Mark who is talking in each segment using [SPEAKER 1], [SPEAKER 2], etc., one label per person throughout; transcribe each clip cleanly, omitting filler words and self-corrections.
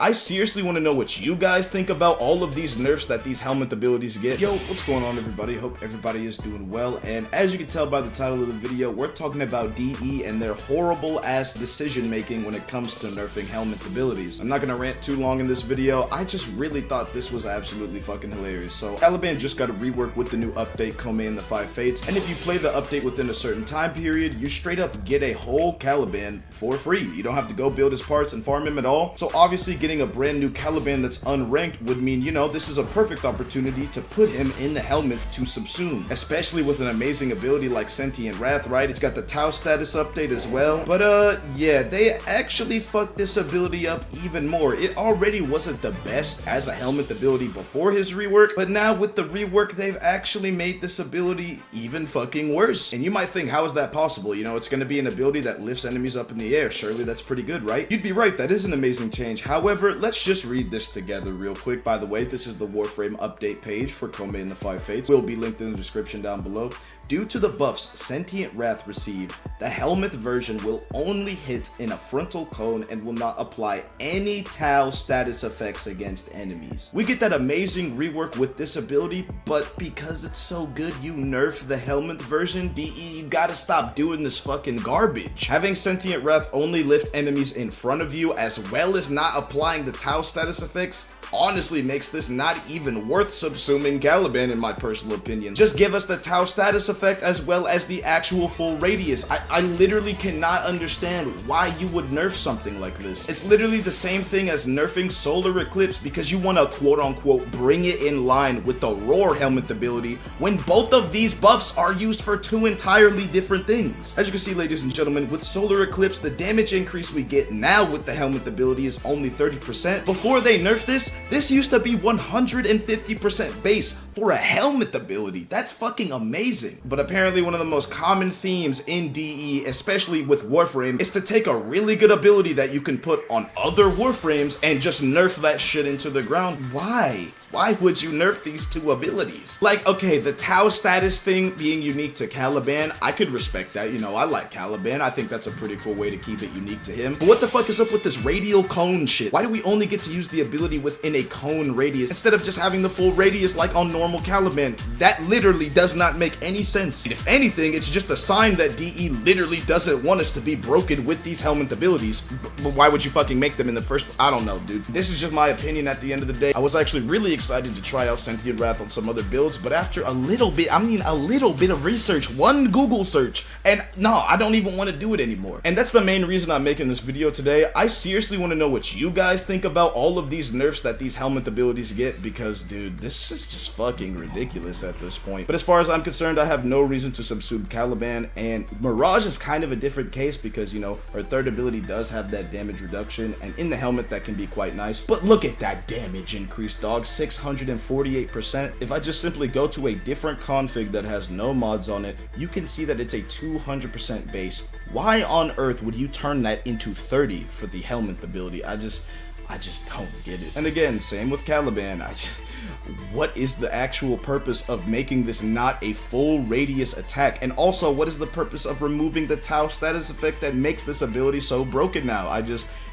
[SPEAKER 1] I seriously want to know what you guys think about all of these nerfs that these Helminth abilities get. Yo, what's going on, everybody? Hope everybody is doing well, and as you can tell by the title of the video, we're talking about DE and their horrible ass decision making when it comes to nerfing Helminth abilities. I'm not gonna rant too long in this video. I just really thought this was absolutely fucking hilarious. So Caliban just got a rework with the new update, Come in the 5 Fates, and if you play the update within a certain time period, you straight up get a whole Caliban for free. You don't have to go build his parts and farm him at all. So obviously getting a brand new Caliban that's unranked would mean, you know, this is a perfect opportunity to put him in the Helminth to subsume, especially with an amazing ability like Sentient Wrath, right? It's got the Tau status update as well. But yeah, they actually fucked this ability up even more. It already wasn't the best as a Helminth ability before his rework, but now with the rework, they've actually made this ability even fucking worse. And you might think, how is that possible? You know, it's gonna be an ability that lifts enemies up in the air. Surely that's pretty good, right? You'd be right, that is an amazing change. However, let's just read this together real quick. By the way, this is the Warframe update page for Come in the 5 Fates. Will be linked in the description down below. Due to the buffs Sentient Wrath received, the Helminth version will only hit in a frontal cone and will not apply any Tau status effects against enemies. We get that amazing rework with this ability, but because it's so good you nerf the Helminth version, DE, you gotta stop doing this fucking garbage. Having Sentient Wrath only lift enemies in front of you as well as not applying the Tau status effects honestly makes this not even worth subsuming Caliban in my personal opinion. Just give us the Tau status effect as well as the actual full radius. I literally cannot understand why you would nerf something like this. It's literally the same thing as nerfing Solar Eclipse because you want to quote unquote bring it in line with the Roar Helminth ability when both of these buffs are used for two entirely different things. As you can see, ladies and gentlemen, with Solar Eclipse, the damage increase we get now with the Helminth ability is only 30%. Before they nerfed this used to be 150% base for a Helminth ability. That's fucking amazing. But apparently one of the most common themes in DE, especially with Warframe, is to take a really good ability that you can put on other Warframes and just nerf that shit into the ground. Why? Why would you nerf these two abilities? Like, okay, the Tau status thing being unique to Caliban, I could respect that. You know, I like Caliban. I think that's a pretty cool way to keep it unique to him. But what the fuck is up with this radial cone shit? Why do we only get to use the ability within a cone radius instead of just having the full radius like on normal Caliban? That literally does not make any sense. If anything, it's just a sign that DE literally doesn't want us to be broken with these Helminth abilities. But why would you fucking make them in the first place? I don't know, dude. This is just my opinion at the end of the day. I was actually really excited to try out Sentient Wrath on some other builds, but after a little bit of research, one Google search, and no, I don't even want to do it anymore. And that's the main reason I'm making this video today. I seriously want to know what you guys think about all of these nerfs that these Helminth abilities get, because dude, this is just fucking ridiculous at this point. But as far as I'm concerned, I have no reason to subsume Caliban, and Mirage is kind of a different case because, you know, her third ability does have that damage reduction, and in the Helminth that can be quite nice. But look at that damage increase, dog, 648%. If I just simply go to a different config that has no mods on it, you can see that it's a 200% base. Why on earth would you turn that into 30 for the Helminth ability? I just don't get it. And again, same with Caliban. What is the actual purpose of making this not a full radius attack? And also, what is the purpose of removing the Tau status effect that makes this ability so broken now?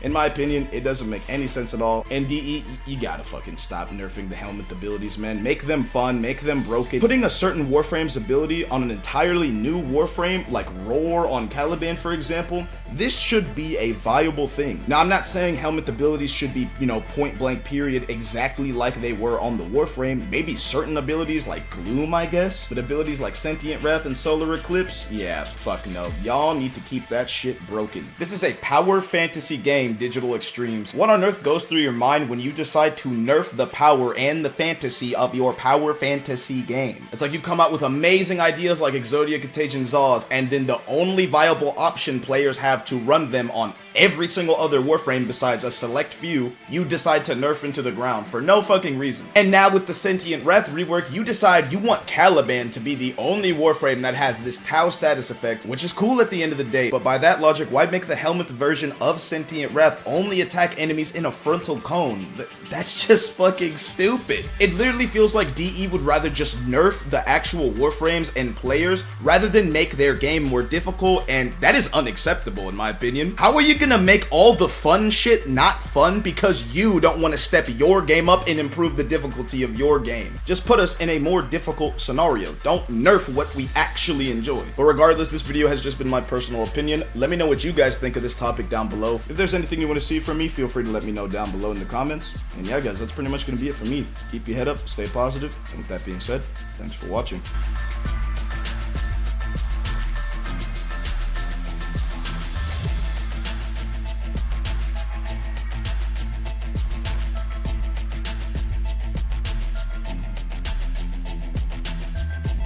[SPEAKER 1] In my opinion, it doesn't make any sense at all. And DE, you gotta fucking stop nerfing the Helminth abilities, man. Make them fun, make them broken. Putting a certain Warframe's ability on an entirely new Warframe, like Roar on Caliban, for example, this should be a viable thing. Now, I'm not saying Helminth abilities should be, you know, point blank period exactly like they were on the Warframe. Maybe certain abilities like Gloom, I guess, but abilities like Sentient Wrath and Solar Eclipse, yeah, fuck no. Y'all need to keep that shit broken. This is a power fantasy game, Digital Extremes. What on earth goes through your mind when you decide to nerf the power and the fantasy of your power fantasy game? It's like you come out with amazing ideas like Exodia, Contagion, Zaws, and then the only viable option players have to run them on every single other Warframe besides a select few, you decide to nerf into the ground for no fucking reason. And now with the Sentient Wrath rework, you decide you want Caliban to be the only Warframe that has this Tau status effect, which is cool at the end of the day, but by that logic, why make the Helminth version of Sentient Wrath only attack enemies in a frontal cone. That's just fucking stupid. It literally feels like DE would rather just nerf the actual Warframes and players rather than make their game more difficult, and that is unacceptable in my opinion. How are you gonna make all the fun shit not fun because you don't want to step your game up and improve the difficulty of your game? Just put us in a more difficult scenario. Don't nerf what we actually enjoy. But regardless, this video has just been my personal opinion. Let me know what you guys think of this topic down below. If there's anything you want to see from me, feel free to let me know down below in the comments. And yeah guys, that's pretty much gonna be it for me. Keep your head up, stay positive, and with that being said, thanks for watching.